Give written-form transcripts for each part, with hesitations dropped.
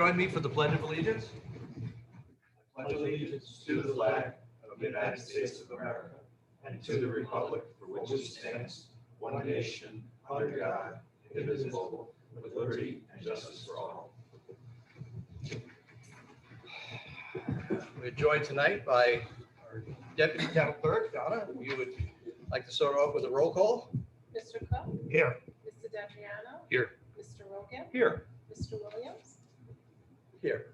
Join me for the Pledge of Allegiance. I pledge allegiance to the flag of the United States of America and to the republic for which it stands, one nation, under God, indivisible, with liberty and justice for all. We're joined tonight by our Deputy Town Clerk, Donna. You would like to start off with a roll call? Mr. Cook? Here. Mr. D'Adriano? Here. Mr. Rogan? Here. Mr. Williams? Here.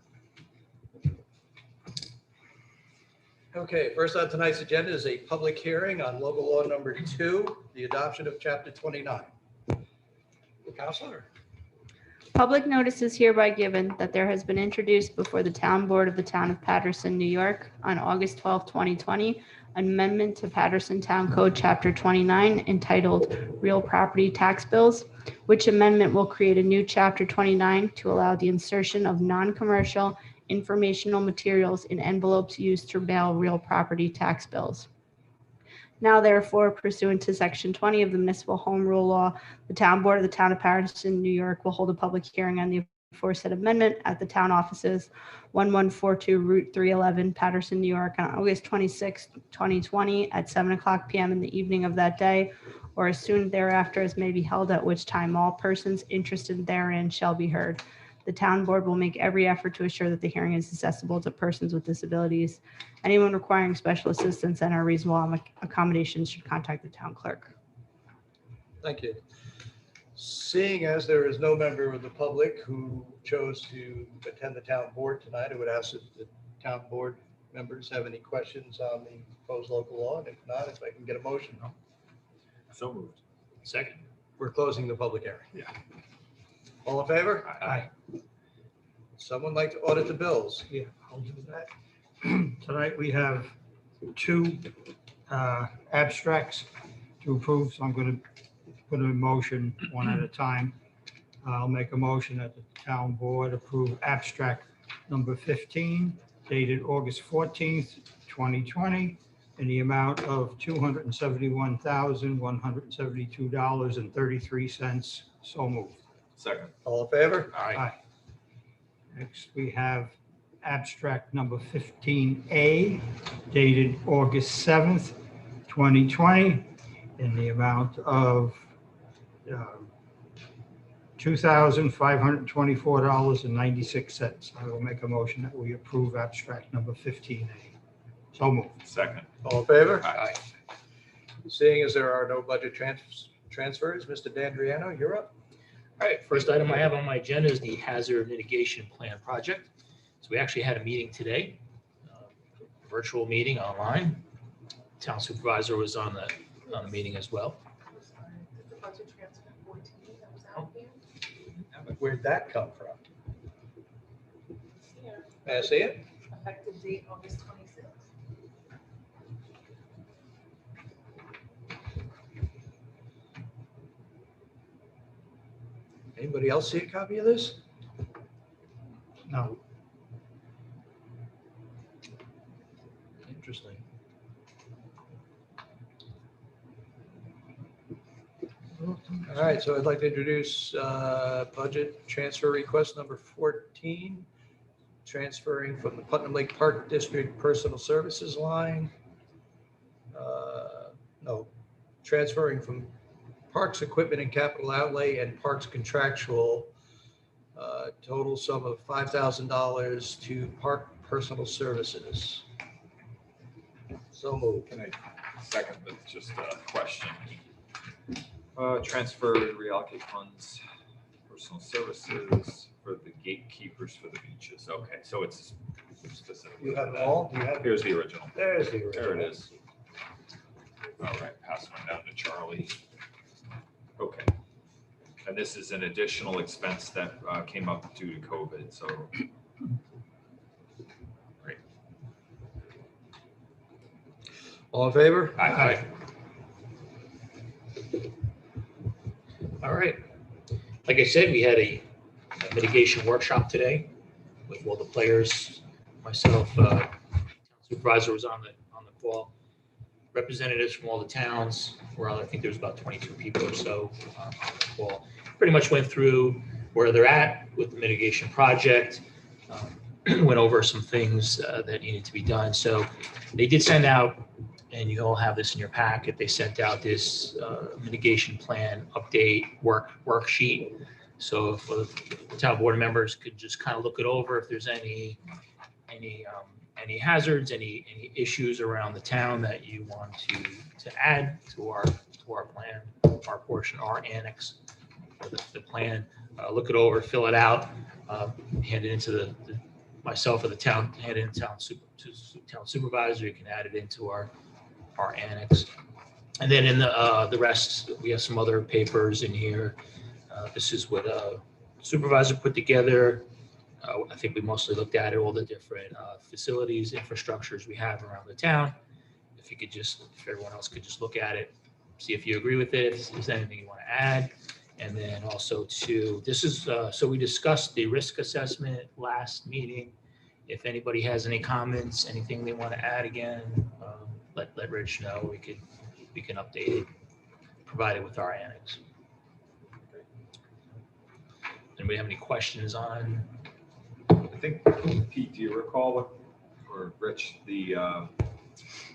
Okay, first on tonight's agenda is a public hearing on local law number 2, the adoption of chapter 29. Counselor? Public notice is hereby given that there has been introduced before the Town Board of the Town of Patterson, New York on August 12, 2020, an amendment to Patterson Town Code Chapter 29 entitled Real Property Tax Bills, which amendment will create a new Chapter 29 to allow the insertion of non-commercial informational materials in envelopes used to mail real property tax bills. Now therefore, pursuant to Section 20 of the Municipal Home Rule Law, the Town Board of the Town of Patterson, New York will hold a public hearing on the aforesaid amendment at the town offices, 1142 Route 311, Patterson, New York, on August 26, 2020 at 7:00 p.m. in the evening of that day, or as soon thereafter as may be held, at which time all persons interested therein shall be heard. The town board will make every effort to assure that the hearing is accessible to persons with disabilities. Anyone requiring special assistance and/or reasonable accommodations should contact the town clerk. Thank you. Seeing as there is no member of the public who chose to attend the town board tonight, I would ask if the town board members have any questions on the proposed local law, and if not, if I can get a motion. So moved. Second. We're closing the public hearing. Yeah. All in favor? Aye. Someone like to audit the bills? Yeah, I'll do that. Tonight we have 2 abstracts to approve, so I'm going to put them in motion one at a time. I'll make a motion that the town board approve abstract number 15 dated August 14th, 2020 in the amount of $271,172.33. So moved. Second. All in favor? Aye. Next, we have abstract number 15A dated August 7th, 2020 in the amount of $2,524.96. I will make a motion that we approve abstract number 15A. So moved. Second. All in favor? Aye. Seeing as there are no budget transfers, Mr. D'Adriano, you're up. All right, first item I have on my agenda is the hazard mitigation plan project. So we actually had a meeting today, virtual meeting online. Town supervisor was on the meeting as well. The budget transfer 14 that was out here. Where'd that come from? Here, May I see it? effective date August 26th. Anybody else see a copy of this? No. Interesting. All right, so I'd like to introduce budget transfer request number 14, transferring from the Putnam Lake Park District Personal Services line. No, transferring from Parks Equipment and Capital Outlay and Parks Contractual, total sum of $5,000 to Park Personal Services. So moved. Can I second with just a question? Transfer, reallocate funds, personal services for the gatekeepers for the beaches. Okay, so it's specific. You have them all? Do you have? Here's the original. There's the original. There it is. All right, pass one down to Charlie. Okay. And this is an additional expense that came up due to COVID, so. Great. All in favor? Aye. All right. Like I said, we had a mitigation workshop today with all the players. Myself, supervisor was on the call. Representatives from all the towns. I think there was about 22 people or so on the call. Pretty much went through where they're at with the mitigation project, went over some things that needed to be done. So they did send out, and you all have this in your packet, they sent out this mitigation plan update worksheet. So if the town board members could just kind of look it over, if there's any hazards, any issues around the town that you want to add to our plan, our portion, our annex of the plan, look it over, fill it out, hand it into myself or the town, hand it in town supervisor. You can add it into our annex. And then in the rest, we have some other papers in here. This is what supervisor put together. I think we mostly looked at it, all the different facilities, infrastructures we have around the town. If everyone else could just look at it, see if you agree with it, if there's anything you want to add. And then also this is, so we discussed the risk assessment last meeting. If anybody has any comments, anything they want to add again, let Rich know. We can update it, provide it with our annex. Anybody have any questions on? I think, Pete, do you recall, or Rich, the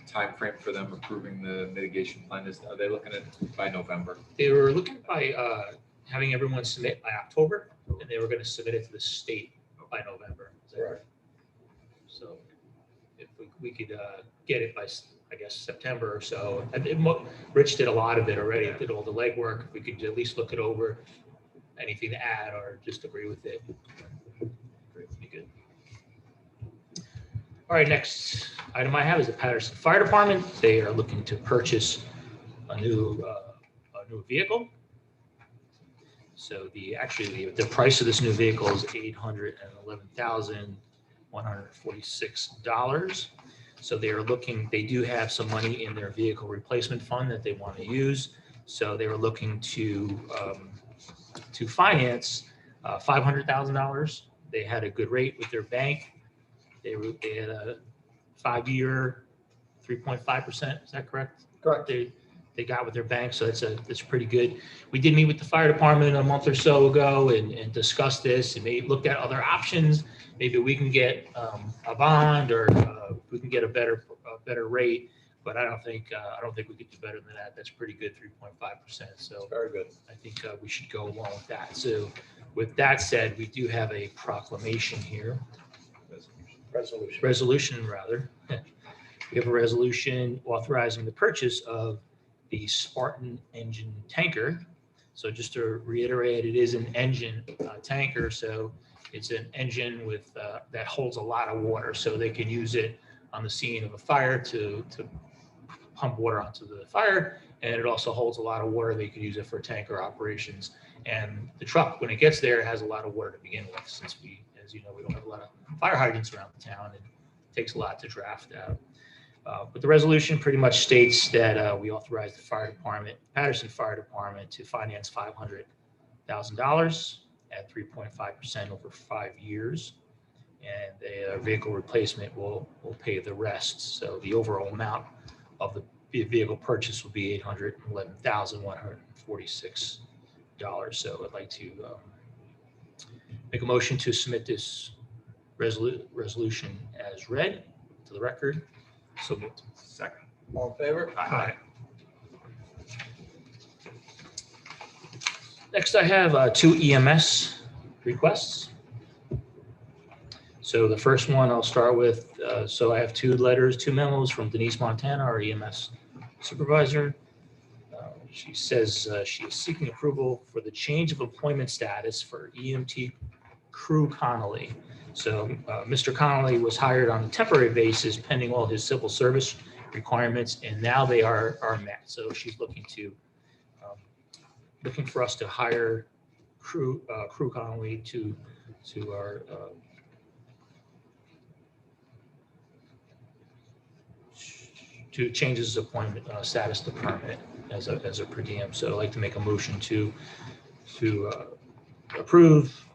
time frame for them approving the mitigation plan is? Are they looking at by November? They were looking by having everyone submit by October, and they were going to submit it to the state by November. Is that right? So if we could get it by, I guess, September or so. Rich did a lot of it already, did all the legwork. If we could at least look it over, anything to add or just agree with it. Be good. All right, next item I have is the Patterson Fire Department. They are looking to purchase a new vehicle. So the price of this new vehicle is $811,146. So they do have some money in their vehicle replacement fund that they want to use. So they were looking to finance $500,000. They had a good rate with their bank. They had a 5-year, 3.5%. Is that correct? Correct. They got with their bank, so that's pretty good. We did meet with the fire department a month or so ago and discussed this, and they looked at other options. Maybe we can get a bond, or we can get a better rate. But I don't think we could do better than that. That's pretty good, 3.5%. So Very good. I think we should go along with that. So with that said, we do have a proclamation here. Resolution, rather. We have a resolution authorizing the purchase of the Spartan engine tanker. So just to reiterate, it is an engine tanker. So it's an engine with that holds a lot of water. So they can use it on the scene of a fire to pump water onto the fire. And it also holds a lot of water. They could use it for tanker operations. And the truck, when it gets there, has a lot of water to begin with, since as you know, we don't have a lot of fire hydrants around the town. It takes a lot to draft out. But the resolution pretty much states that we authorize the Patterson Fire Department, to finance $500,000 at 3.5% over 5 years. And a vehicle replacement will pay the rest. So the overall amount of the vehicle purchase will be $811,146. So I'd like to make a motion to submit this resolution as read to the record. So moved. Second. All in favor? Aye. Next, I have 2 EMS requests. So the first one I'll start with. So I have 2 memos from Denise Montana, our EMS supervisor. She says she is seeking approval for the change of employment status for EMT Crew Connolly. So Mr. Connolly was hired on a temporary basis pending all his civil service requirements, and now they are met. So she's looking for us to hire Crew Connolly to our to change his appointment status to permanent as a per diem. So I'd like to make a motion to approve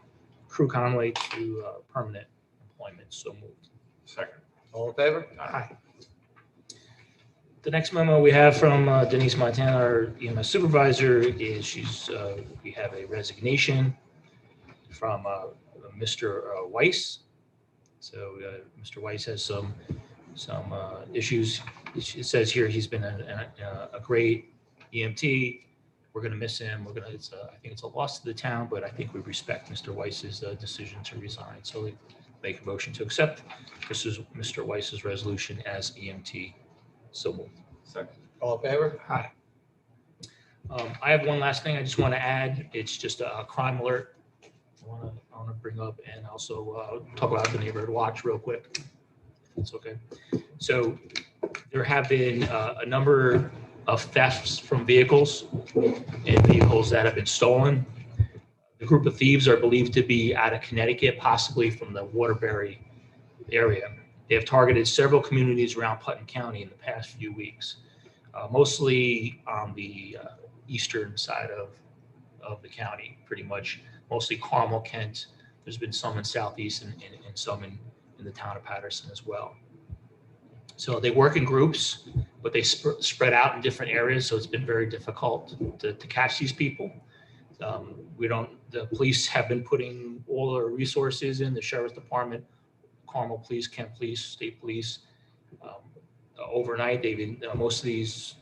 Crew Connolly to permanent employment. So moved. Second. All in favor? Aye. The next memo we have from Denise Montana, our EMS supervisor, is we have a resignation from Mr. Weiss. So Mr. Weiss has some issues. It says here he's been a great EMT. We're going to miss him. I think it's a loss to the town, but I think we respect Mr. Weiss's decision to resign. So we make a motion to accept. This is Mr. Weiss's resolution as EMT. So moved. Second. All in favor? Aye. I have one last thing I just want to add. It's just a crime alert I want to bring up, and also talk about the neighborhood watch real quick. That's okay. So there have been a number of thefts from vehicles and vehicles that have been stolen. The group of thieves are believed to be out of Connecticut, possibly from the Waterbury area. They have targeted several communities around Putnam County in the past few weeks, mostly on the eastern side of the county, pretty much, mostly Carmel, Kent. There's been some in southeast and some in the town of Patterson as well. So they work in groups, but they spread out in different areas, so it's been very difficult to catch these people. The police have been putting all their resources in, the sheriff's department, Carmel Police, Kent Police, State Police. Overnight, most of these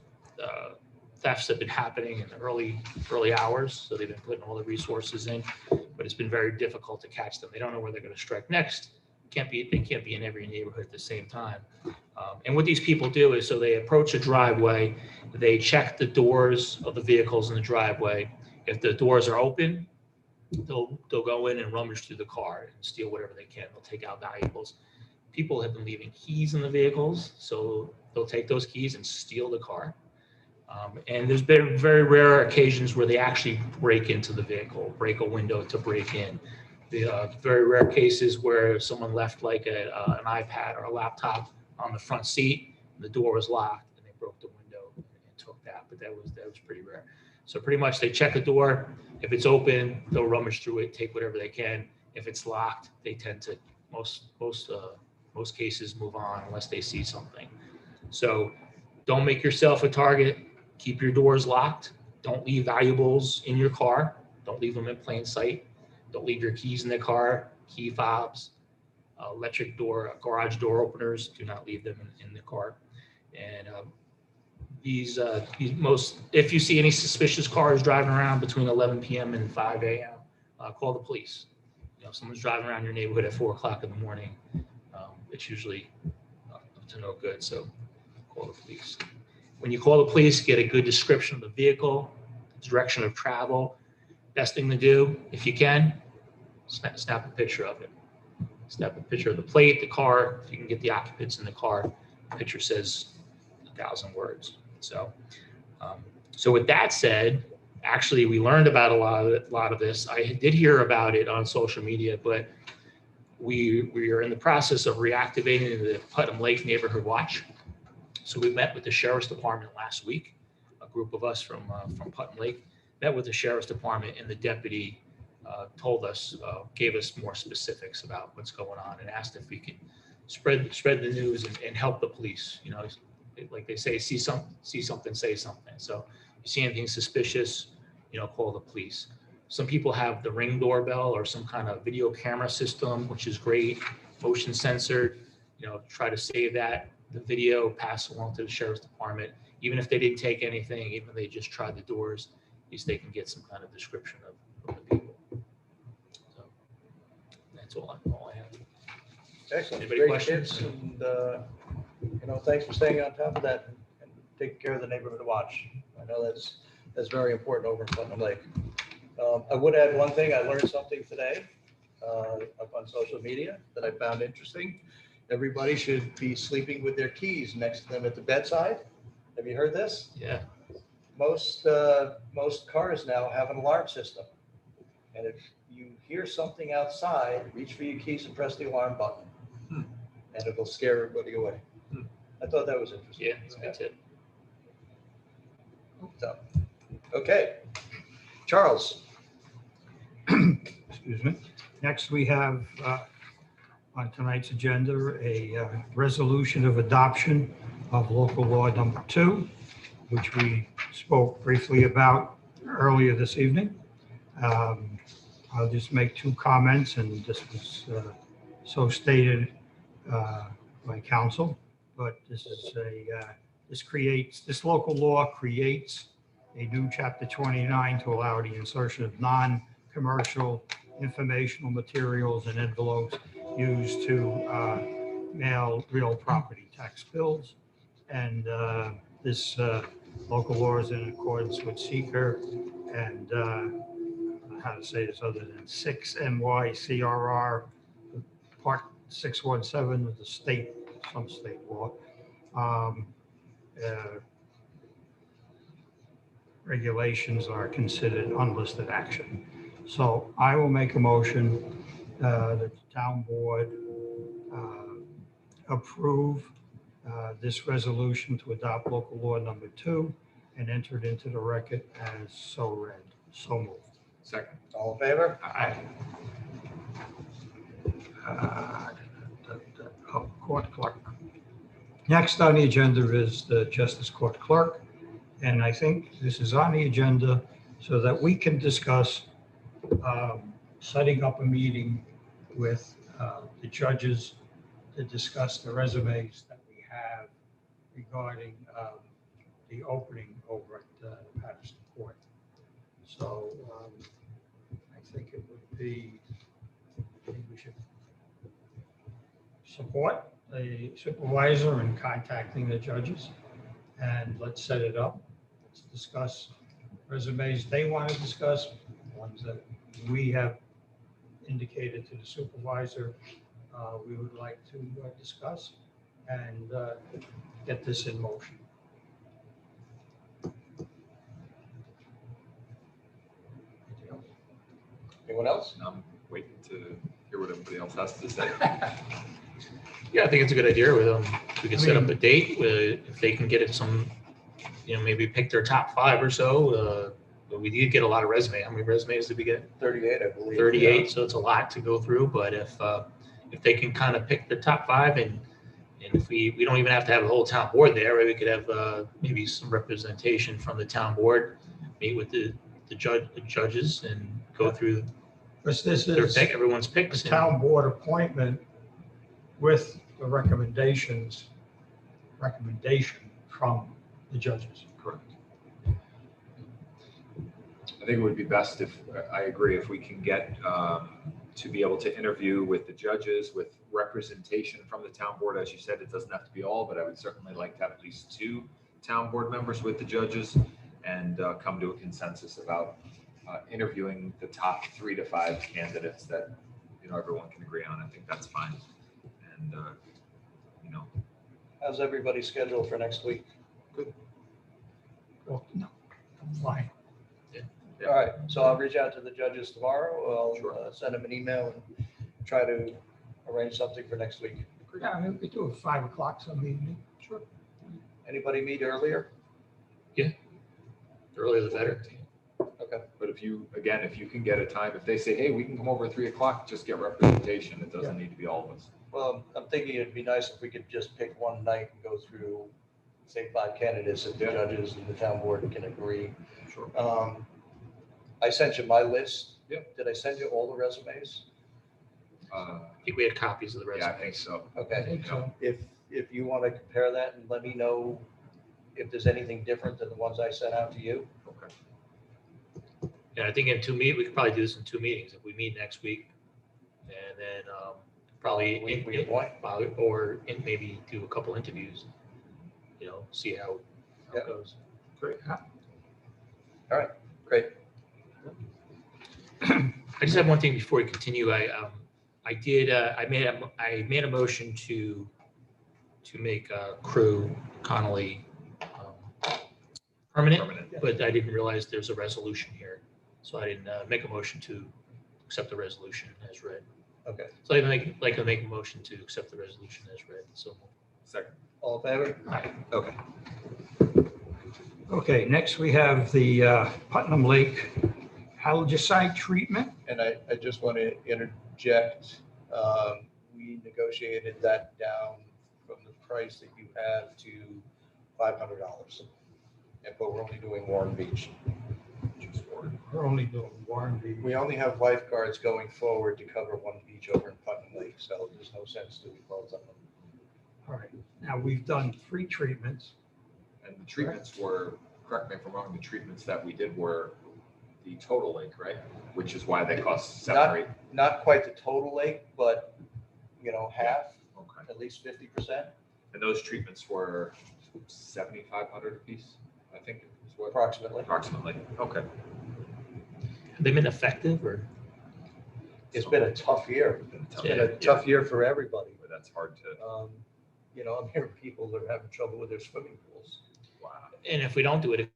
thefts have been happening in the early hours, so they've been putting all the resources in, but it's been very difficult to catch them. They don't know where they're going to strike next. They can't be in every neighborhood at the same time. And what these people do is, so they approach a driveway, they check the doors of the vehicles in the driveway. If the doors are open, they'll go in and rummage through the car and steal whatever they can. They'll take out valuables. People have been leaving keys in the vehicles, so they'll take those keys and steal the car. And there's been very rare occasions where they actually break into the vehicle, break a window to break in. The very rare cases where someone left like an iPad or a laptop on the front seat, and the door was locked, and they broke the window and took that. But that was pretty rare. So pretty much they check the door. If it's open, they'll rummage through it, take whatever they can. If it's locked, they tend to most cases move on unless they see something. So don't make yourself a target. Keep your doors locked. Don't leave valuables in your car. Don't leave them in plain sight. Don't leave your keys in the car, key fobs, electric door, garage door openers. Do not leave them in the car. And if you see any suspicious cars driving around between 11 p.m. and 5 a.m., call the police. If someone's driving around your neighborhood at 4 o'clock in the morning, it's usually up to no good. So call the police. When you call the police, get a good description of the vehicle, direction of travel. Best thing to do, if you can, snap a picture of it. Snap a picture of the plate, the car. If you can get the occupants in the car, the picture says 1,000 words. So with that said, actually, we learned about a lot of this. I did hear about it on social media, but we are in the process of reactivating the Putnam Lake Neighborhood Watch. So we met with the Sheriff's Department last week. A group of us from Putnam Lake met with the Sheriff's Department, and the deputy gave us more specifics about what's going on, and asked if we could spread the news and help the police. Like they say, see something, say something. So you see anything suspicious, call the police. Some people have the Ring doorbell or some kind of video camera system, which is great, motion censored. Try to save the video, pass along to the Sheriff's Department. Even if they didn't take anything, even if they just tried the doors, at least they can get some kind of description of the people. So that's all I have. Excellent. Anybody Great questions? tips, and thanks for staying on top of that and taking care of the neighborhood watch. I know that's very important over in Putnam Lake. I would add one thing. I learned something today up on social media that I found interesting. Everybody should be sleeping with their keys next to them at the bedside. Have you heard this? Yeah. Most cars now have an alarm system. And if you hear something outside, reach for your keys and press the alarm button. And it'll scare everybody away. I thought that was interesting. Yeah, it's a good tip. So, okay. Charles. Excuse me. Next, we have on tonight's agenda a resolution of adoption of local law number 2, which we spoke briefly about earlier this evening. I'll just make 2 comments, and this was so stated by council, but this local law creates a new chapter 29 to allow the insertion of non-commercial informational materials and envelopes used to mail real property tax bills. And this local law is in accordance with seeker and how to say this other than 6 NYCRR Part 617 of the state, some state law. Regulations are considered unlisted action. So I will make a motion that the town board approve this resolution to adopt local law number 2 and enter it into the record as so read. So moved. Second. All in favor? Aye. Court clerk. Next on the agenda is the Justice Court Clerk. And I think this is on the agenda so that we can discuss setting up a meeting with the judges to discuss the resumes that we have regarding the opening over at Patterson Court. So I think it would be, I think we should support the supervisor in contacting the judges, and let's set it up. Let's discuss resumes they want to discuss, ones that we have indicated to the supervisor we would like to discuss, and get this in motion. Anyone else? I'm waiting to hear what everybody else has to say. Yeah, I think it's a good idea with them. We can set up a date if they can get it some, maybe pick their top 5 or so. But we did get a lot of resumes. How many resumes did we get? 38, I believe. 38. So it's a lot to go through. But if they can kind of pick the top 5 and if we don't even have to have the whole town board there, right? We could have maybe some representation from the town board, meet with the judges and go through Because this their is pick, everyone's a picks. town board appointment with the recommendation from the judges. Correct. I think it would be best if, I agree, if we can get to be able to interview with the judges with representation from the town board. As you said, it doesn't have to be all, but I would certainly like to have at least 2 town board members with the judges and come to a consensus about interviewing the top 3 to 5 candidates that everyone can agree on. I think that's fine. And How's everybody scheduled for next week? Well, no, fine. All right, so I'll reach out to the judges tomorrow. Sure. I'll send them an email and try to arrange something for next week. Yeah, I mean, we could do it 5 o'clock some evening. sure. Anybody meet earlier? The earlier the better. Okay. But if you can get a time, if they say, hey, we can come over at 3 o'clock, just get representation. It doesn't need to be all of us. Well, I'm thinking it'd be nice if we could just pick one night and go through, say, 5 candidates if the judges and the town board can agree. Sure. I sent you my list. Yep. Did I send you all the resumes? I think we had copies of the Yeah, I resume. think so. I Okay. think so. If you want to compare that and let me know if there's anything different than the ones I sent out to you. Okay. Yeah, I think in 2 meetings, we could probably do this in 2 meetings. If we meet next week and then probably We appoint. or maybe do a couple interviews, see how Yeah. it goes. Great. All right, great. I just have one thing before we continue. I made a motion to make Crew Connolly permanent, Permanent. but I didn't realize there's a resolution here. So I didn't make a motion to accept the resolution as read. Okay. So I'd like to make a motion to accept the resolution as read. So Second. All in favor? Aye. Okay. Okay, next we have the Putnam Lake Halogenside treatment. And I just want to interject, we negotiated that down from the price that you have to $500. But we're only doing Warren Beach. We're only doing Warren Beach. We only have lifeguards going forward to cover one beach over in Putnam Lake, so there's no sense doing both of them. All right, now we've done 3 treatments. And the treatments were, correct me if I'm wrong, the treatments that we did were the total lake, right? Which is why they cost 7 or 8. Not quite the total lake, but, half, Okay. at least 50%, And those treatments were 7,500 a piece, I think is what, approximately. approximately. Okay. Have they been effective or? It's been a tough year. It's been a Yeah. tough year for everybody. But that's hard to, I'm hearing people that are having trouble with their swimming pools. wow. And if we don't do it,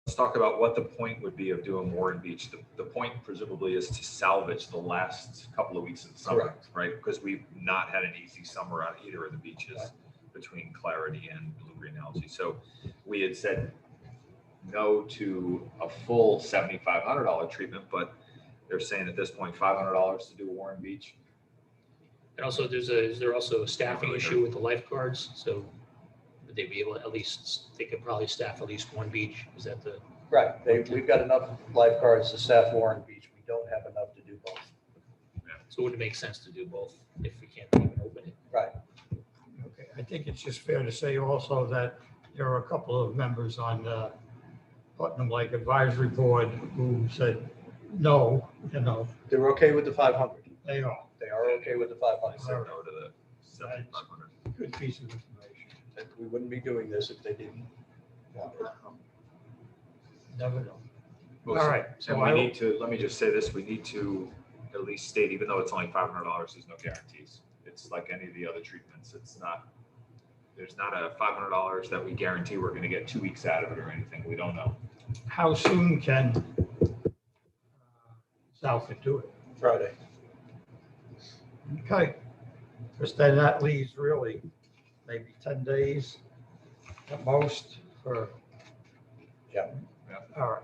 Let's talk about what the point would be of doing Warren Beach. The point presumably is to salvage the last couple of weeks of the summer, Correct. right? Because we've not had an easy summer on either of the beaches between Clarity and Blue Green Algae. So we had said no to a full $7,500 treatment, but they're saying at this point $500 to do Warren Beach. and also is there also a staffing issue with the lifeguards? So would they be able to at least, they could probably staff at least one beach? Is that the, Right, we've got enough lifeguards to staff Warren Beach. We don't have enough to do both. so would it make sense to do both if we can't even open it? Right. Okay, I think it's just fair to say also that there are a couple of members on the Putnam Lake Advisory Board who said, no, They're okay with the 500. they are. They are okay with the I 500. said no to the 7,500. Good piece of information. We wouldn't be doing this if they didn't want it. Never know. Well, All right, So so we I, need to, let me just say this, we need to at least state, even though it's only $500, there's no guarantees. It's like any of the other treatments. It's not, there's not a $500 that we guarantee we're going to get 2 weeks out of it or anything. We don't know. how soon can Southwood do it? Friday. Okay, because then that leaves really maybe 10 days at most for. Yeah. All right.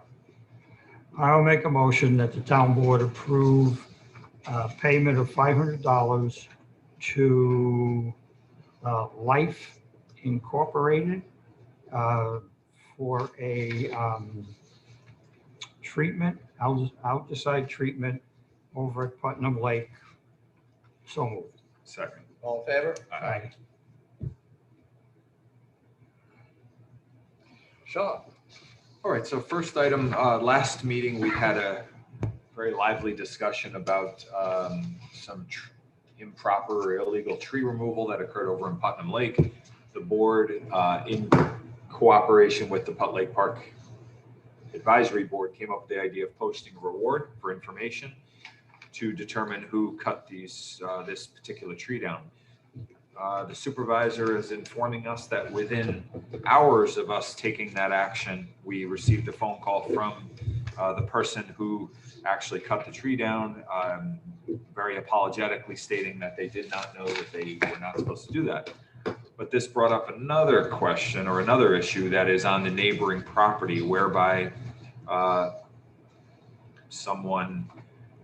I'll make a motion that the town board approve payment of $500 to Life Incorporated for a treatment, algaecide treatment over at Putnam Lake. So moved. Second. All in favor? Aye. Sean? All right, so first item, last meeting, we had a very lively discussion about some improper or illegal tree removal that occurred over in Putnam Lake. The board, in cooperation with the Put Lake Park Advisory Board, came up with the idea of posting a reward for information to determine who cut this particular tree down. The supervisor is informing us that within hours of us taking that action, we received a phone call from the person who actually cut the tree down, very apologetically stating that they did not know that they were not supposed to do that. But this brought up another question or another issue that is on the neighboring property, whereby someone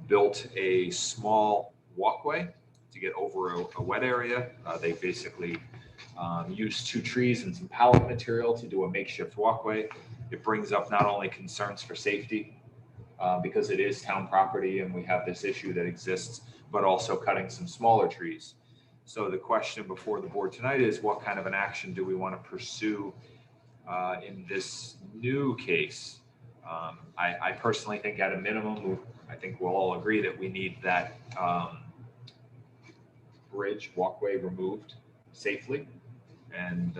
built a small walkway to get over a wet area. They basically used 2 trees and some pallet material to do a makeshift walkway. It brings up not only concerns for safety, because it is town property and we have this issue that exists, but also cutting some smaller trees. So the question before the board tonight is, what kind of an action do we want to pursue in this new case? I personally think at a minimum, I think we'll all agree that we need that bridge walkway removed safely. And,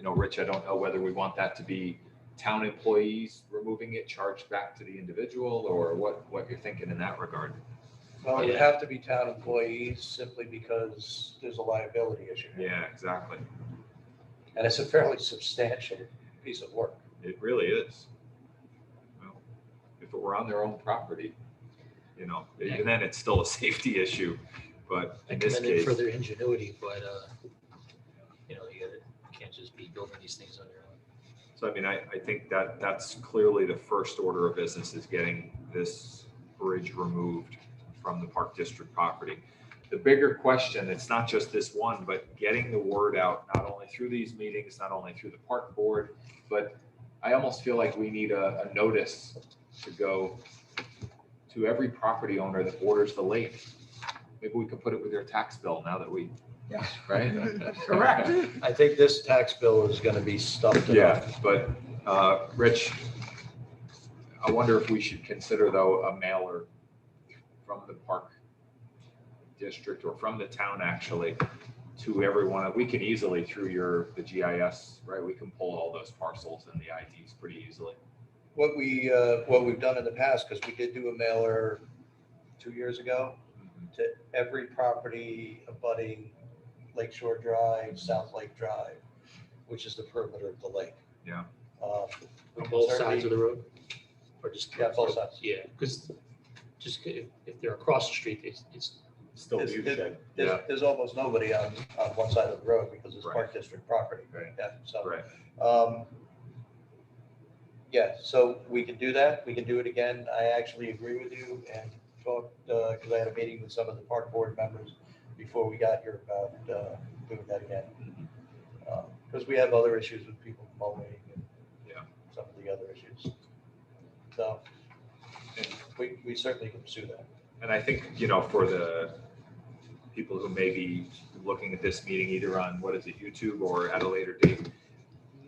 Rich, I don't know whether we want that to be town employees removing it, charged back to the individual, or what you're thinking in that regard. Well, it would have to be town employees simply because there's a liability issue. Yeah, exactly. And it's a fairly substantial piece of work. It really is. Well, if it were on their own property, even then it's still a safety issue. But I in this commend it case, for their ingenuity, but, you can't just be building these things on your own. so I mean, I think that's clearly the first order of business is getting this bridge removed from the Park District property. the bigger question, it's not just this one, but getting the word out, not only through these meetings, not only through the park board, but I almost feel like we need a notice to go to every property owner that borders the lake. Maybe we could put it with their tax bill now that we, Yes. right? Correct. I think this tax bill is going to be stuffed. Yeah, but Rich, I wonder if we should consider though a mailer from the park district or from the town actually to everyone. We can easily through the GIS, right? We can pull all those parcels and the IDs pretty easily. What we've done in the past, because we did do a mailer 2 years ago to every property abutting Lakeshore Drive, South Lake Drive, which is the perimeter of the lake. Yeah. We On can both certainly- sides of the road? Or just? Yeah, both sides. Yeah, because just if they're across the street, it's Still It's- viewshed. There's, Yeah, there's almost nobody on one side of the road because it's Right. Park District property. Right. Yeah, so, right. yeah, so we can do that. We can do it again. I actually agree with you and talked, because I had a meeting with some of the park board members before we got here about doing that again. Because we have other issues with people mowing and Yeah. some of the other issues. So we certainly can pursue that. And I think, for the people who may be looking at this meeting either on, YouTube or at a later date,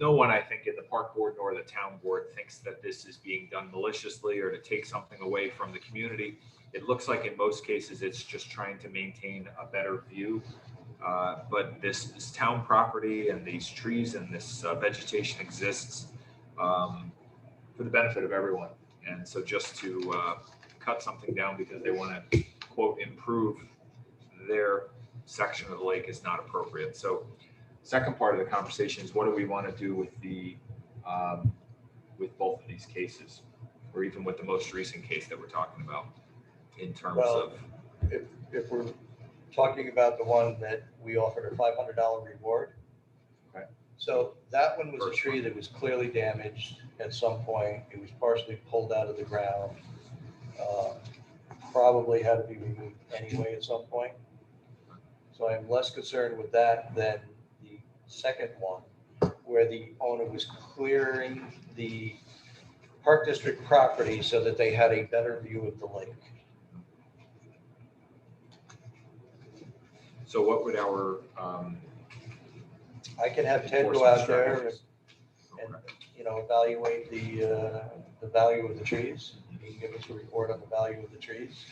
no one, I think, in the park board nor the town board thinks that this is being done maliciously or to take something away from the community. It looks like in most cases, it's just trying to maintain a better view. But this town property and these trees and this vegetation exists for the benefit of everyone. And so just to cut something down because they want to, quote, improve their section of the lake is not appropriate. So second part of the conversation is what do we want to do with with both of these cases, or even with the most recent case that we're talking about in terms Well, of. If we're talking about the one that we offered a $500 reward. Okay. So that one was a First tree one. that was clearly damaged at some point. It was partially pulled out of the ground. Probably had to be removed anyway at some point. So I'm less concerned with that than the second one, where the owner was clearing the Park District property so that they had a better view of the lake. So what would our I can have Ted go enforcement out there strategies? and, Okay. evaluate the value of the trees. He can give us a report on the value of the trees.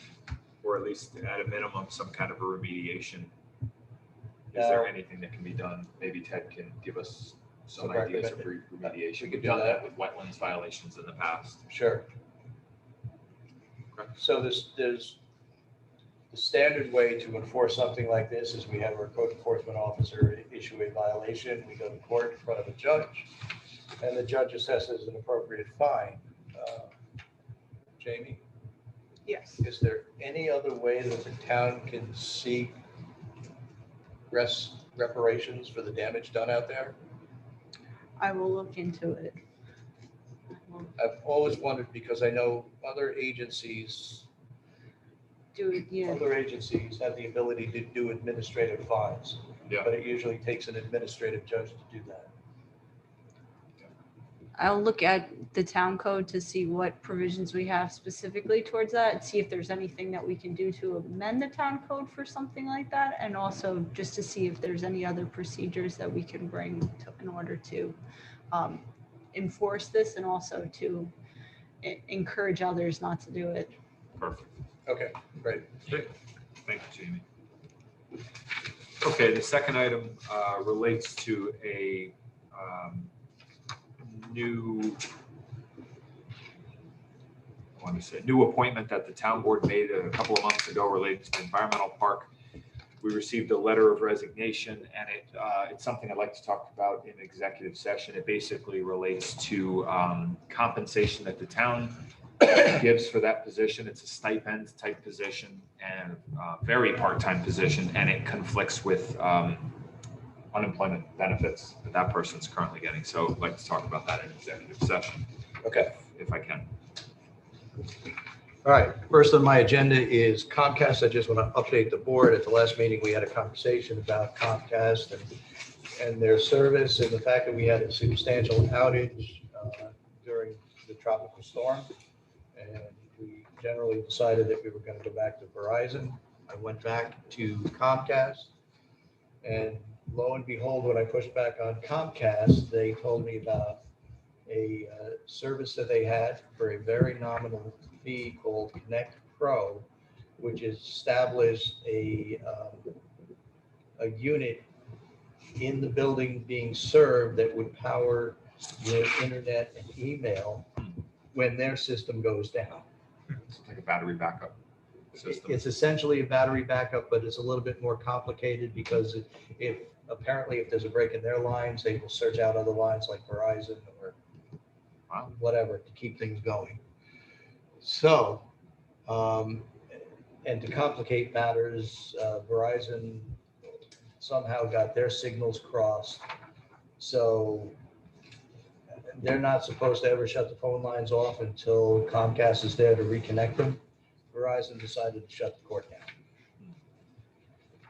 Or at least at a minimum, some kind of a remediation. Is Now- there anything that can be done? Maybe Ted can give us some Some ideas of recommended- remediation. we could We've do done that. that with wetlands violations in the past. Sure. Okay. So there's the standard way to enforce something like this is we have our code enforcement officer issue a violation. We go to court in front of a judge, and the judge assesses an appropriate fine. Jamie, Yes. is there any other way that the town can seek reparations for the damage done out there? I will look into it. I've always wondered because I know other agencies Do it, yeah. Other agencies have the ability to do administrative fines. Yeah. But it usually takes an administrative judge to do that. I'll look at the town code to see what provisions we have specifically towards that, and see if there's anything that we can do to amend the town code for something like that, and also just to see if there's any other procedures that we can bring in order to enforce this and also to encourage others not to do it. Perfect. Okay, great. Great. Thank you, Jamie. Okay, the second item relates to a new appointment that the town board made a couple of months ago related to the environmental park. We received a letter of resignation, and it's something I'd like to talk about in executive session. It basically relates to compensation that the town gives for that position. It's a stipend type position and very part-time position, and it conflicts with unemployment benefits that that person's currently getting. So I'd like to talk about that in executive session, Okay, if I can. All right, first on my agenda is Comcast. I just want to update the board. At the last meeting, we had a conversation about Comcast and their service and the fact that we had a substantial outage during the tropical storm. And we generally decided that we were going to go back to Verizon. I went back to Comcast. And lo and behold, when I pushed back on Comcast, they told me about a service that they had for a very nominal fee called Connect Pro, which established a unit in the building being served that would power your internet and email when their system goes down. It's like a battery backup system. It's essentially a battery backup, but it's a little bit more complicated because if there's a break in their lines, they will search out other lines like Verizon or whatever to keep things going. So, and to complicate matters, Verizon somehow got their signals crossed. So they're not supposed to ever shut the phone lines off until Comcast is there to reconnect them. Verizon decided to shut the court down.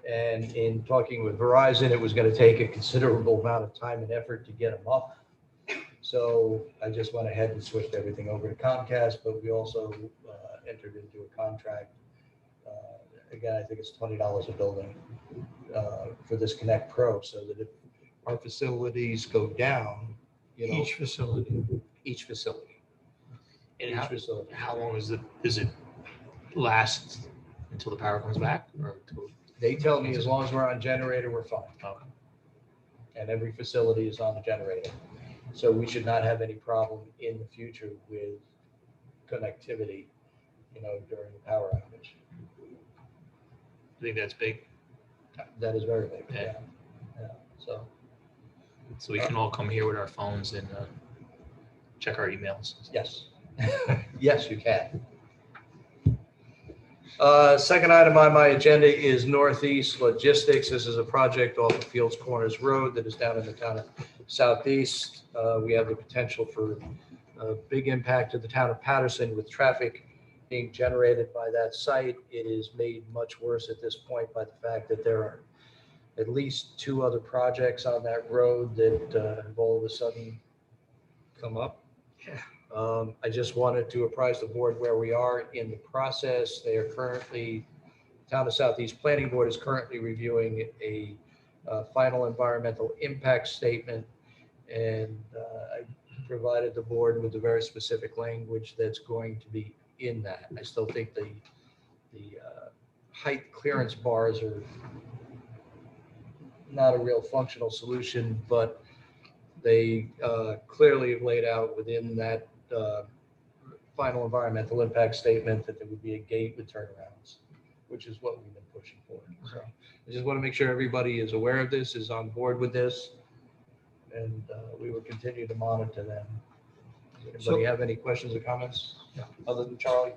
And in talking with Verizon, it was going to take a considerable amount of time and effort to get them up. So I just went ahead and switched everything over to Comcast, but we also entered into a contract. Again, I think it's $20 a building for this Connect Pro, so that if our facilities go down, Each facility. each facility. And Each facility. how long does it last until the power comes back? Or until, They tell me as long as we're on generator, we're fine. okay. And every facility is on the generator. So we should not have any problem in the future with connectivity, during the power outage. I think that's big. That is very big. Yeah. Yeah. So, So we can all come here with our phones and check our emails. yes. Yes, you can. Second item on my agenda is Northeast Logistics. This is a project off of Fields Corners Road that is down in the town of Southeast. We have the potential for a big impact to the town of Patterson with traffic being generated by that site. It is made much worse at this point by the fact that there are at least 2 other projects on that road that have all of a sudden come up. I just wanted to apprise the board where we are in the process. They are currently, Town of Southeast Planning Board is currently reviewing a final environmental impact statement. And I provided the board with a very specific language that's going to be in that. I still think the height clearance bars are not a real functional solution, but they clearly have laid out within that final environmental impact statement that there would be a gate with turnarounds, which is what we've been pushing for. So I just want to make sure everybody is aware of this, is on board with this, and we will continue to monitor them. Does anybody have any questions or comments? Yeah. Other than Charlie?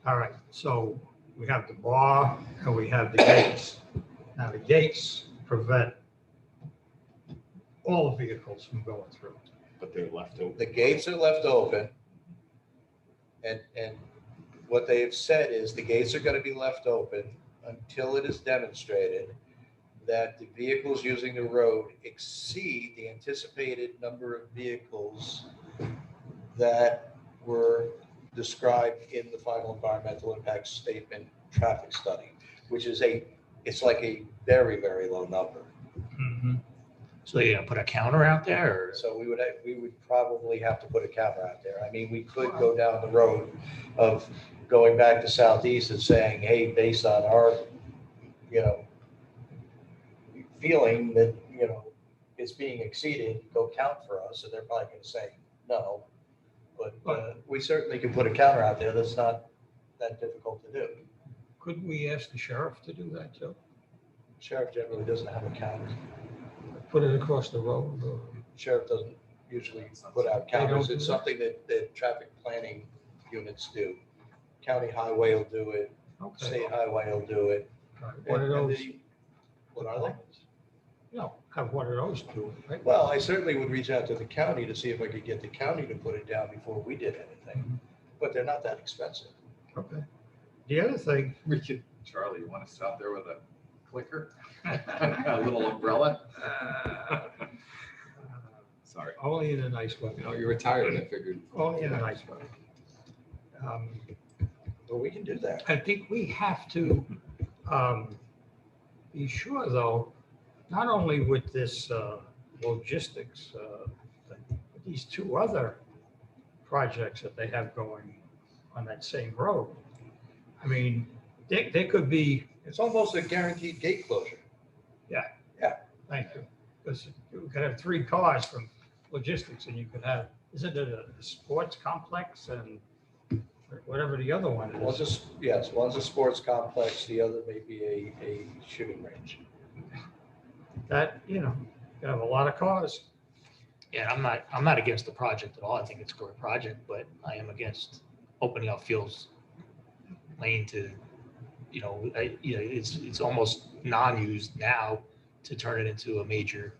All right, so we have the bar and we have the gates. Now, the gates prevent all vehicles from going through. But they're left open. The gates are left open. And what they have said is the gates are going to be left open until it is demonstrated that the vehicles using the road exceed the anticipated number of vehicles that were described in the final environmental impact statement traffic study, which is it's like a very, very low number. So they're gonna put a counter out there, or? So we would probably have to put a counter out there. I mean, we could go down the road of going back to Southeast and saying, hey, based on our, feeling that, it's being exceeded, go count for us. And they're probably going to say no. But we certainly can put a counter out there. That's not that difficult to do. Couldn't we ask the sheriff to do that too? Sheriff generally doesn't have a counter. Put it across the road? Or... Sheriff doesn't usually put out They don't counters. do It's that? something that traffic planning units do. County highway will do it. Okay. State highway will do it. One of And those. what are they? have one of those two, right? Well, I certainly would reach out to the county to see if I could get the county to put it down before we did anything, but they're not that expensive. Okay. The other thing, We could, Charlie, you want to stop there with a clicker? A little umbrella? Sorry. only in a nice way, You know, you're retired, I figured. only in a nice way. Well, we can do that. I think we have to be sure, though, not only with this logistics thing, but these two other projects that they have going on that same road. I mean, they could be, It's almost a guaranteed gate closure. thank you, because you could have 3 cars from logistics and you could have, isn't it a sports complex and whatever the other one One's is? yes, one's a sports complex, the other may be a shooting range. That, you have a lot of cars. Yeah, I'm not against the project at all. I think it's a great project, but I am against opening up Fields Lane to, it's almost non-used now to turn it into a major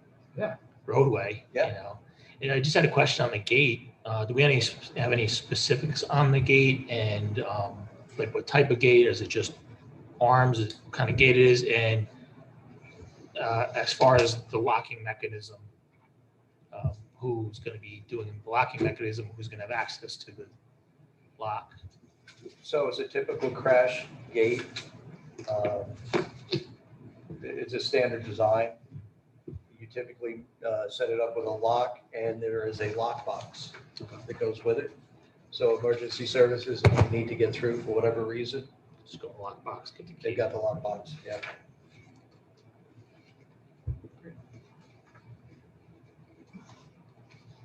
roadway, Yeah. And I just had a question on the gate. Do we have any specifics on the gate and like what type of gate? Is it just arms? What kind of gate it is? And as far as the locking mechanism, who's going to be doing the locking mechanism? Who's going to have access to the lock? So it's a typical crash gate. It's a standard design. You typically set it up with a lock, and there is a lock box that goes with it. So emergency services, if you need to get through for whatever reason, Just go to the lock box, get the key. they've got the lock box, yeah.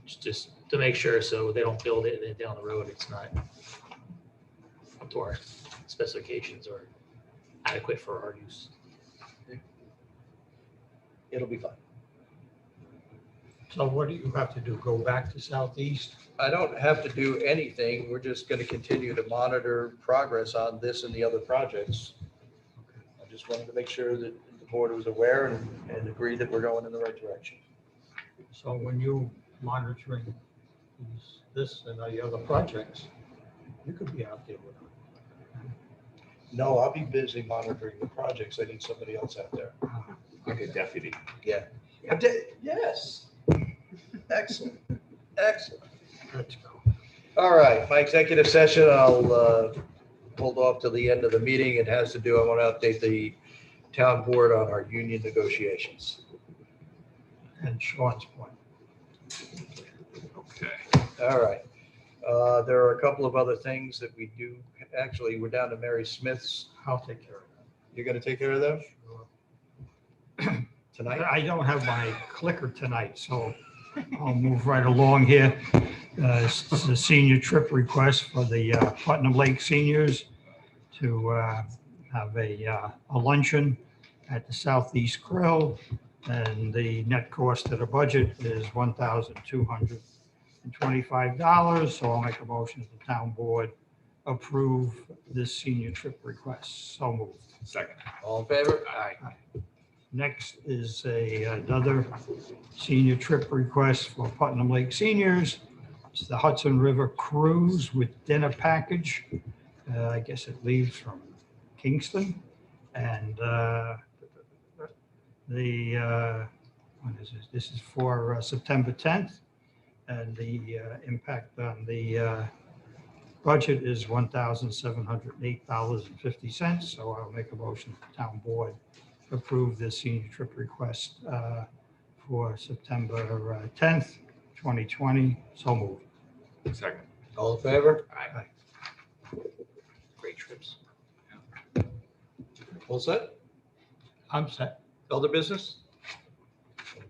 Just to make sure so they don't build it and then down the road, it's not up to our specifications or adequate for our use. It'll be fine. So what do you have to do? Go back to Southeast? I don't have to do anything. We're just going to continue to monitor progress on this and the other projects. I just wanted to make sure that the board was aware and agree that we're going in the right direction. So when you monitoring this and the other projects, you could be out there with them. No, I'll be busy monitoring the projects. I need somebody else out there. Like a deputy. Yeah. Yes. Excellent. Excellent. Let's go. All right, my executive session, I'll hold off till the end of the meeting. It has to do, I want to update the town board on our union negotiations. And Sean's point. Okay. All right. There are a couple of other things that we do. Actually, we're down to Mary Smith's. I'll take care of You're going to take care of them that. tonight? I don't have my clicker tanight, so I'll move right along here. It's the senior trip request for the Putnam Lake seniors to have a luncheon at the Southeast Grill. And the net cost of the budget is $1,225. So I'll make a motion that the town board approve this senior trip request. So moved. Second. All in favor? Aye. Next is another senior trip request for Putnam Lake seniors. It's the Hudson River Cruise with dinner package. I guess it leaves from Kingston. And when is this? This is for September 10th. And the impact on the budget is $1,708.50. So I'll make a motion that the town board approve this senior trip request for September 10th, 2020. So moved. Second. All in favor? Aye. Great trips. All set? I'm set. Other business?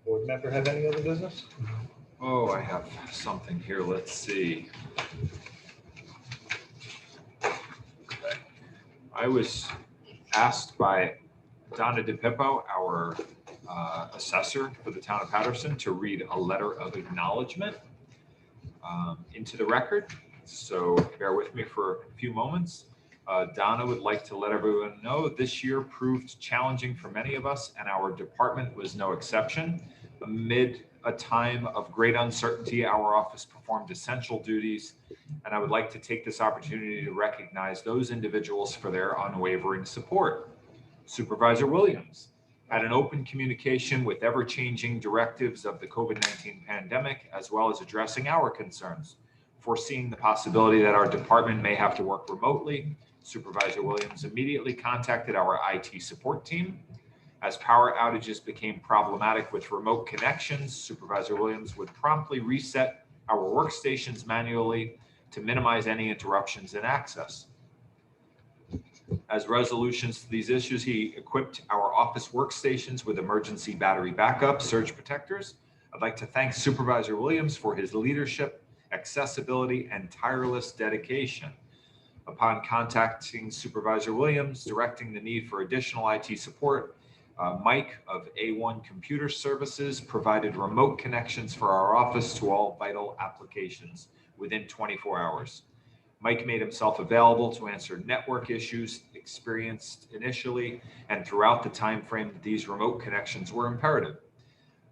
Board member have any other business? Oh, I have something here. Let's see. Okay. I was asked by Donna DePippo, our assessor for the town of Patterson, to read a letter of acknowledgement into the record. So bear with me for a few moments. Donna would like to let everyone know this year proved challenging for many of us, and our department was no exception. Amid a time of great uncertainty, our office performed essential duties, and I would like to take this opportunity to recognize those individuals for their unwavering support. Supervisor Williams had an open communication with ever-changing directives of the COVID-19 pandemic, as well as addressing our concerns. Foreseeing the possibility that our department may have to work remotely, Supervisor Williams immediately contacted our IT support team. As power outages became problematic with remote connections, Supervisor Williams would promptly reset our workstations manually to minimize any interruptions in access. As resolutions to these issues, he equipped our office workstations with emergency battery backup surge protectors. I'd like to thank Supervisor Williams for his leadership, accessibility, and tireless dedication. Upon contacting Supervisor Williams, directing the need for additional IT support, Mike of A1 Computer Services provided remote connections for our office to all vital applications within 24 hours. Mike made himself available to answer network issues experienced initially and throughout the time frame that these remote connections were imperative.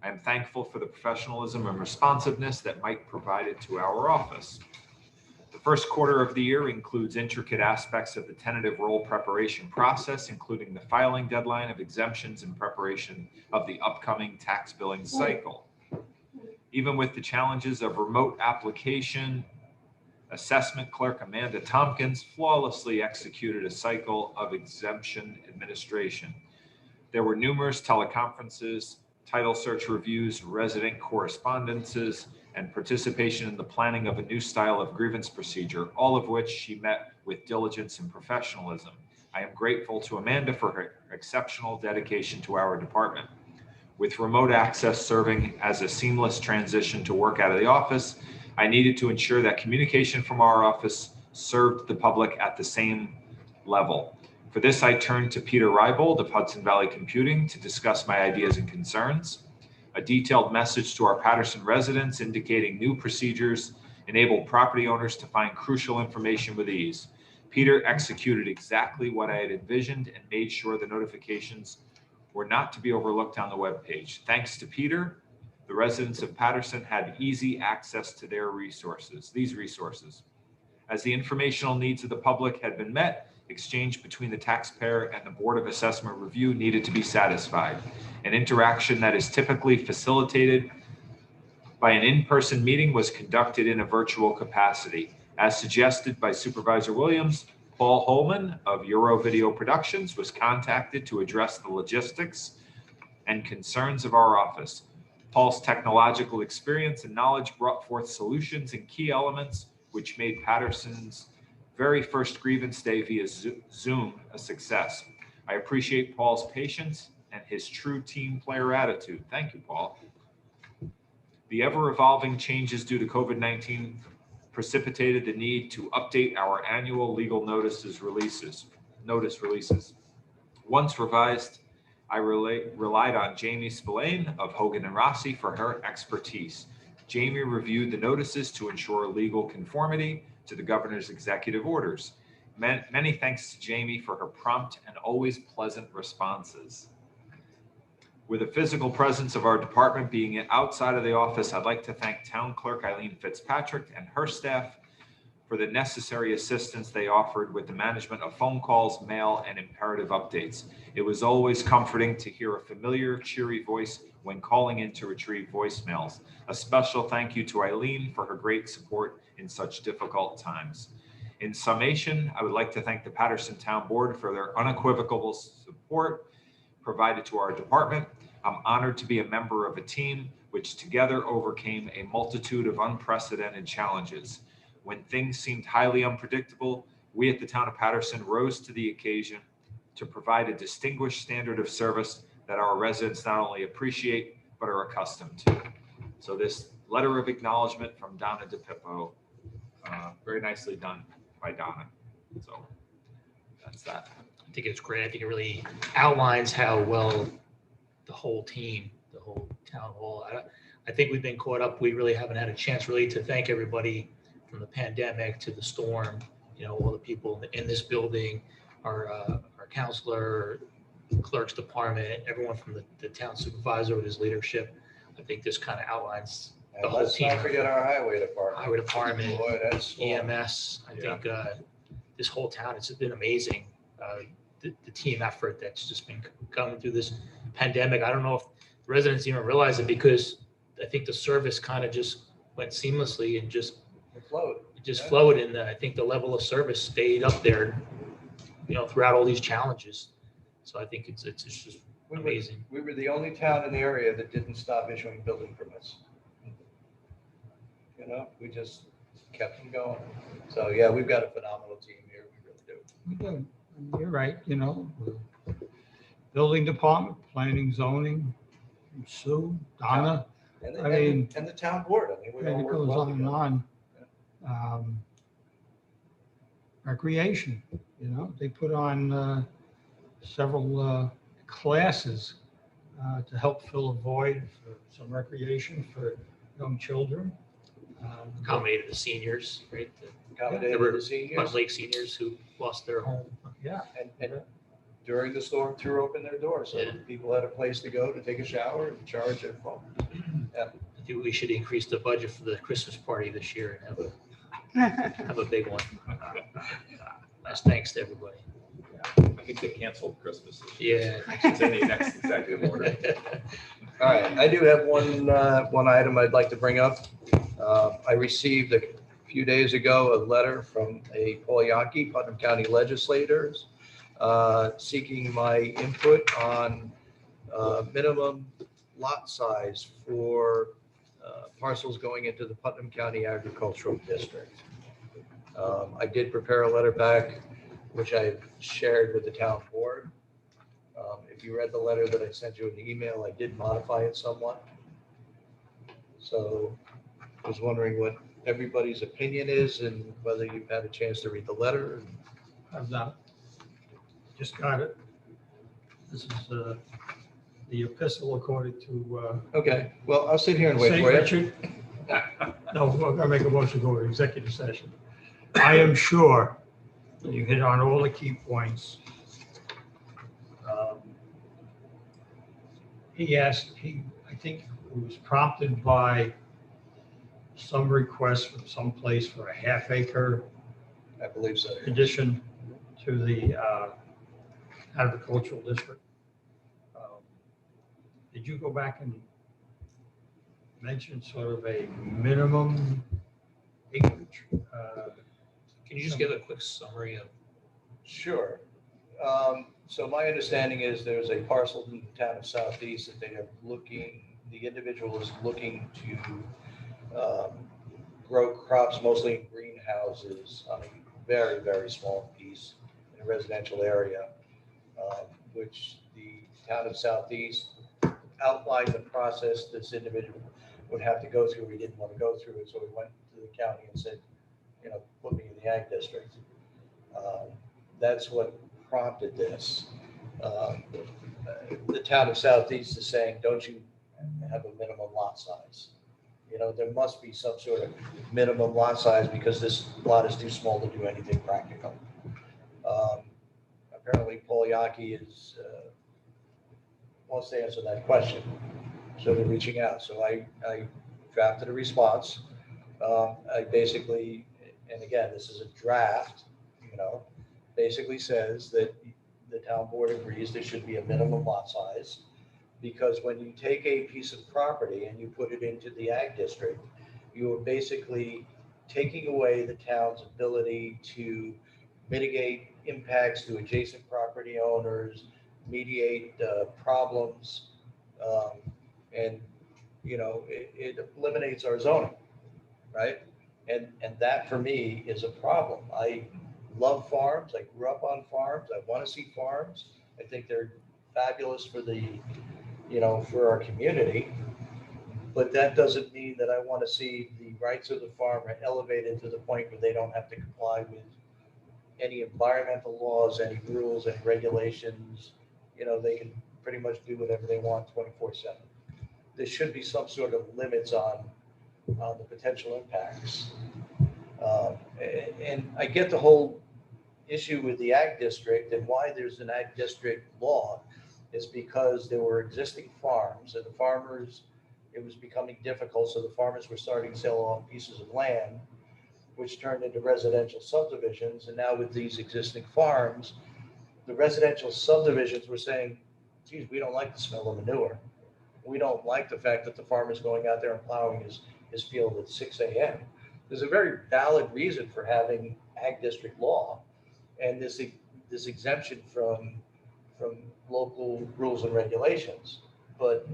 I am thankful for the professionalism and responsiveness that Mike provided to our office. The first quarter of the year includes intricate aspects of the tentative roll preparation process, including the filing deadline of exemptions in preparation of the upcoming tax billing cycle. Even with the challenges of remote application, assessment clerk Amanda Tompkins flawlessly executed a cycle of exemption administration. There were numerous teleconferences, title search reviews, resident correspondences, and participation in the planning of a new style of grievance procedure, all of which she met with diligence and professionalism. I am grateful to Amanda for her exceptional dedication to our department. With remote access serving as a seamless transition to work out of the office, I needed to ensure that communication from our office served the public at the same level. For this, I turned to Peter Reibold of Hudson Valley Computing to discuss my ideas and concerns. A detailed message to our Patterson residents indicating new procedures enabled property owners to find crucial information with ease. Peter executed exactly what I had envisioned and made sure the notifications were not to be overlooked on the webpage. Thanks to Peter, the residents of Patterson had easy access to these resources. As the informational needs of the public had been met, exchange between the taxpayer and the Board of Assessment Review needed to be satisfied. An interaction that is typically facilitated by an in-person meeting was conducted in a virtual capacity. As suggested by Supervisor Williams, Paul Holman of Euro Video Productions was contacted to address the logistics and concerns of our office. Paul's technological experience and knowledge brought forth solutions and key elements which made Patterson's very first grievance day via Zoom a success. I appreciate Paul's patience and his true team player attitude. Thank you, Paul. The ever-evolving changes due to COVID-19 precipitated the need to update our annual legal notice releases. Once revised, I relied on Jamie Spillane of Hogan and Rossi for her expertise. Jamie reviewed the notices to ensure legal conformity to the governor's executive orders. Many thanks to Jamie for her prompt and always pleasant responses. With the physical presence of our department being outside of the office, I'd like to thank Town Clerk Eileen Fitzpatrick and her staff for the necessary assistance they offered with the management of phone calls, mail, and imperative updates. It was always comforting to hear a familiar, cheery voice when calling in to retrieve voicemails. A special thank you to Eileen for her great support in such difficult times. In summation, I would like to thank the Patterson Town Board for their unequivocal support provided to our department. I'm honored to be a member of a team which together overcame a multitude of unprecedented challenges. When things seemed highly unpredictable, we at the town of Patterson rose to the occasion to provide a distinguished standard of service that our residents not only appreciate, but are accustomed to. So this letter of acknowledgement from Donna DePippo, very nicely done by Donna. So that's that. I think it's great. I think it really outlines how well the whole team, the whole town hall. I think we've been caught up. We really haven't had a chance really to thank everybody from the pandemic to the storm all the people in this building, our counselor, clerk's department, everyone from the town supervisor with his leadership. I think this kind of outlines the And whole let's team. not forget our highway department. Highway department, Boy, that's small. EMS. I think this whole town, it's been amazing. The team effort that's just been coming through this pandemic. I don't know if the residents even realize it, because I think the service kind of just went seamlessly and just Float. flowed. And I think the level of service stayed up there, throughout all these challenges. So I think it's just amazing. We were the only town in the area that didn't stop issuing building permits. We just kept them going. So, yeah, we've got a phenomenal team here. We really do. You're right, building department, planning, zoning, Sue, Donna, And I mean- and the town board. I mean, we all and it work goes well on and together. on. Recreation, they put on several classes to help fill a void for some recreation for young children. Accommodated the seniors, right? Accommodated There were the seniors. Mud Lake seniors who lost their home. Yeah, And during the storm, threw open their doors. So Yeah. people had a place to go to take a shower and charge their phone. I think we should increase the budget for the Christmas party this year and have a big one. Nice thanks to everybody. I think they canceled Christmas. Yeah. It's in the next executive order. All right, I do have one item I'd like to bring up. I received a few days ago a letter from a Paul Yankee, Putnam County legislators, seeking my input on minimum lot size for parcels going into the Putnam County Agricultural District. I did prepare a letter back, which I shared with the town board. If you read the letter that I sent you in the email, I did modify it somewhat. So I was wondering what everybody's opinion is and whether you've had a chance to read the letter. I've not, just got it. This is the epistle according to. Okay, well, I'll sit here and wait Say, for you. Richard. No, I'm gonna make a motion to go to executive session. I am sure that you hit on all the key points. I think it was prompted by some request from someplace for a half-acre I believe so. addition to the agricultural district. Did you go back and mention sort of a minimum acreage? Can you just give a quick summary of? Sure. So my understanding is there's a parcel in the town of Southeast that they are the individual is looking to grow crops mostly in greenhouses on a very, very small piece in a residential area, which the town of Southeast outlined the process this individual would have to go through. We didn't want to go through it, so we went to the county and said, put me in the ag district. That's what prompted this. The town of Southeast is saying, don't you have a minimum lot size? There must be some sort of minimum lot size because this lot is too small to do anything practical. Apparently Paul Yankee wants to answer that question. So they're reaching out. So I drafted a response. I basically, and again, this is a draft, basically says that the town board agrees there should be a minimum lot size, because when you take a piece of property and you put it into the ag district, you are basically taking away the town's ability to mitigate impacts to adjacent property owners, mediate problems, and it eliminates our zoning, right? And that for me is a problem. I love farms. I grew up on farms. I want to see farms. I think they're fabulous for for our community. But that doesn't mean that I want to see the rights of the farmer elevated to the point where they don't have to comply with any environmental laws, any rules, any regulations. They can pretty much do whatever they want 24/7. There should be some sort of limits on the potential impacts. And I get the whole issue with the ag district and why there's an ag district law is because there were existing farms and the farmers, it was becoming difficult. So the farmers were starting to sell off pieces of land, which turned into residential subdivisions. And now with these existing farms, the residential subdivisions were saying, geez, we don't like the smell of manure. We don't like the fact that the farmer's going out there and plowing his field at 6 a.m. There's a very valid reason for having ag district law and this exemption from local rules and regulations. But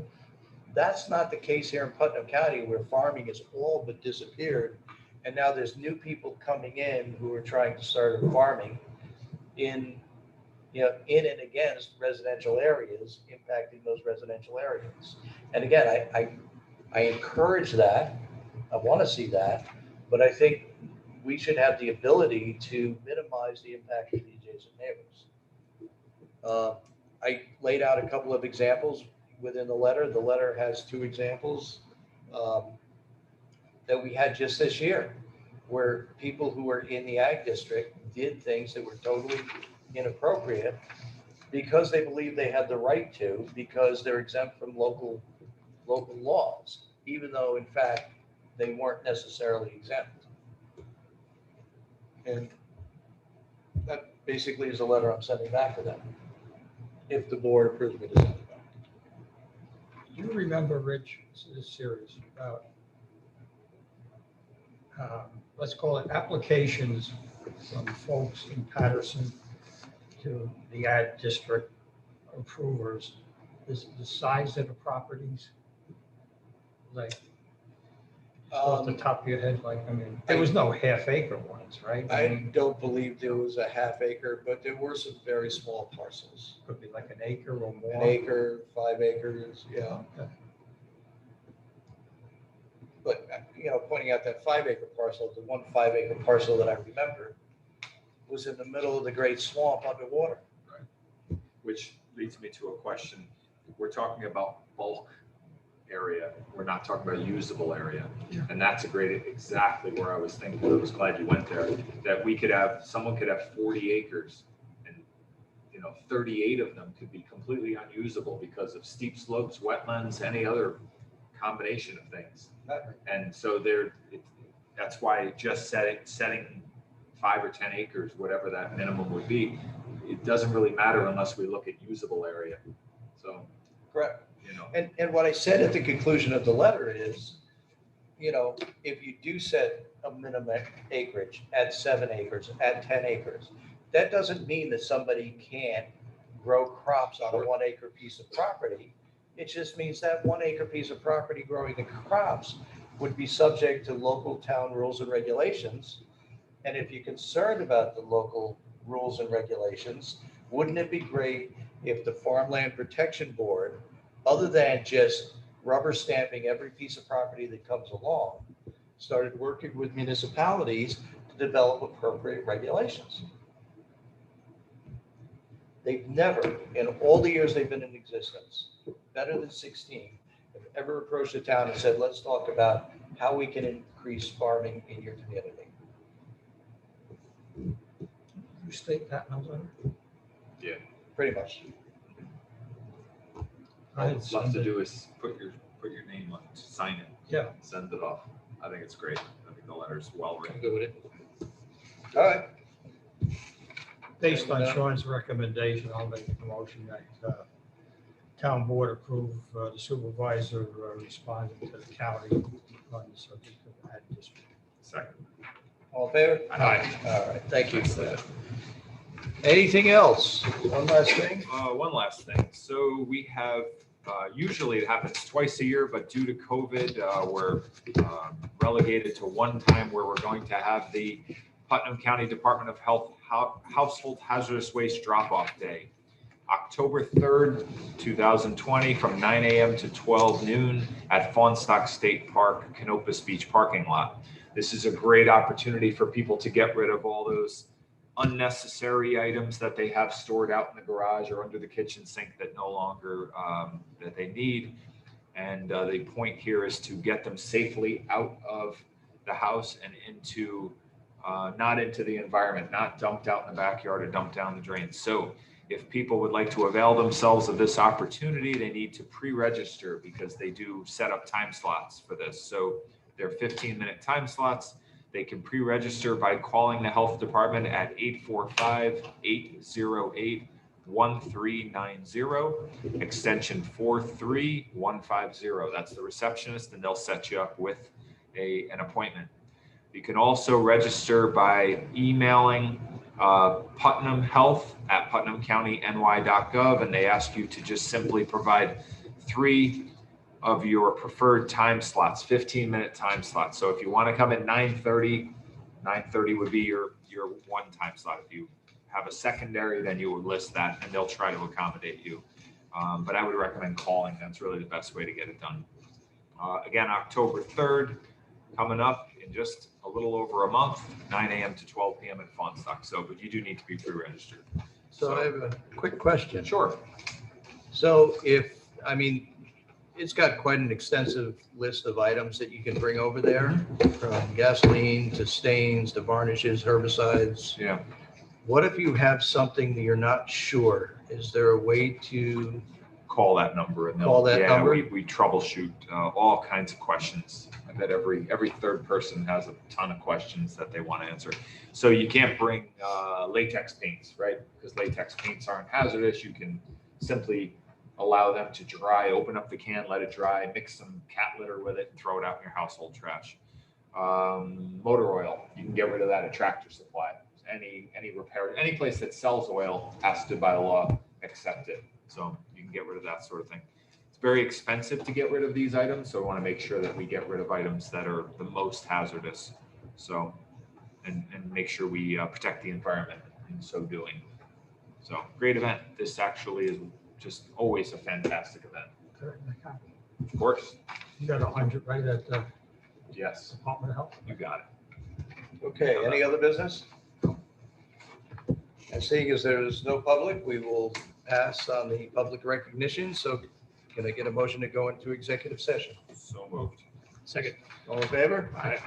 that's not the case here in Putnam County, where farming has all but disappeared. And now there's new people coming in who are trying to start farming in and against residential areas, impacting those residential areas. And again, I encourage that. I want to see that, but I think we should have the ability to minimize the impact of the adjacent neighbors. I laid out a couple of examples within the letter. The letter has 2 examples that we had just this year, where people who were in the ag district did things that were totally inappropriate because they believe they had the right to, because they're exempt from local laws, even though in fact they weren't necessarily exempt. And that basically is a letter I'm sending back to them, if the board approves me to send it back. Do you remember, Rich, this series about, let's call it applications from folks in Patterson to the ag district approvers, is the size of the properties? Like, off the top of your head, like, I mean, there was no half-acre ones, right? I mean, don't believe there was a half acre, but there were some very small parcels. could be like an acre or more. An acre, 5 acres, yeah. Okay. But, pointing out that 5 acre parcel, the one 5 acre parcel that I remember was in the middle of the great swamp underwater. Which leads me to a question. We're talking about bulk area. We're not talking about usable area. Yeah. And that's exactly where I was thinking. I was glad you went there, that someone could have 40 acres and 38 of them could be completely unusable because of steep slopes, wetlands, any other combination of things. And so that's why just setting 5 or 10 acres, whatever that minimum would be, it doesn't really matter unless we look at usable area. So, Correct. And what I said at the conclusion of the letter is, if you do set a minimum acreage at 7 acres, at 10 acres, that doesn't mean that somebody can't grow crops on a 1 acre piece of property. It just means that 1 acre piece of property growing the crops would be subject to local town rules and regulations. And if you're concerned about the local rules and regulations, wouldn't it be great if the Farmland Protection Board, other than just rubber stamping every piece of property that comes along, started working with municipalities to develop appropriate regulations? They've never, in all the years they've been in existence, better than 16, have ever approached the town and said, let's talk about how we can increase farming in your community. You state that in the letter? yeah, Pretty much. all it's left to do is put your name on it, sign it, Yeah. send it off. I think it's great. I think the letter's well I'm written. good with it. All right. Based on Sean's recommendation, I'll make the motion that town board approve the supervisor responding to the county on the subject of ag district. Second. All in favor? Aye. All right, thank you for that. Anything else? One last thing? One last thing. So we have, usually it happens twice a year, but due to COVID, we're relegated to one time where we're going to have the Putnam County Department of Health Household Hazardous Waste Drop-Off Day, October 3rd, 2020, from 9 a.m. to 12 noon at Fawnstock State Park, Canopus Beach parking lot. This is a great opportunity for people to get rid of all those unnecessary items that they have stored out in the garage or under the kitchen sink that no longer that they need. And the point here is to get them safely out of the house and into not into the environment, not dumped out in the backyard or dumped down the drain. So if people would like to avail themselves of this opportunity, they need to pre-register because they do set up time slots for this. So they're 15-minute time slots. They can pre-register by calling the health department at 845-808-1390, extension 43150. That's the receptionist, and they'll set you up with an appointment. You can also register by emailing Putnam Health at putnamcountyny.gov, and they ask you to just simply provide 3 of your preferred time slots, 15-minute time slots. So if you want to come at 9:30, 9:30 would be your one time slot. If you have a secondary, then you would list that, and they'll try to accommodate you. But I would recommend calling. That's really the best way to get it done. Again, October 3rd, coming up in just a little over a month, 9 a.m. to 12 p.m. at Fondstock. So, but you do need to be pre-registered. So I have a quick question. Sure. So it's got quite an extensive list of items that you can bring over there, from gasoline to stains to varnishes, herbicides. Yeah. What if you have something that you're not sure? Is there a way to Call that number and Call that number? we troubleshoot all kinds of questions. I bet every third person has a ton of questions that they want to answer. So you can't bring latex paints, right? Because latex paints aren't hazardous. You can simply allow them to dry, open up the can, let it dry, mix some cat litter with it, and throw it out in your household trash. Motor oil, you can get rid of that at Tractor Supply. Any repair, any place that sells oil has to, by law, accept it. So you can get rid of that sort of thing. It's very expensive to get rid of these items, so we want to make sure that we get rid of items that are the most hazardous. So, and make sure we protect the environment in so doing. So great event. This actually is just always a fantastic event. Of course. You got 100 right at the Yes, Department of Health. you got it. Okay, any other business? And seeing as there is no public, we will pass on the public recognition. So can I get a motion to go into executive session? So moved. Second. All in favor? Aye.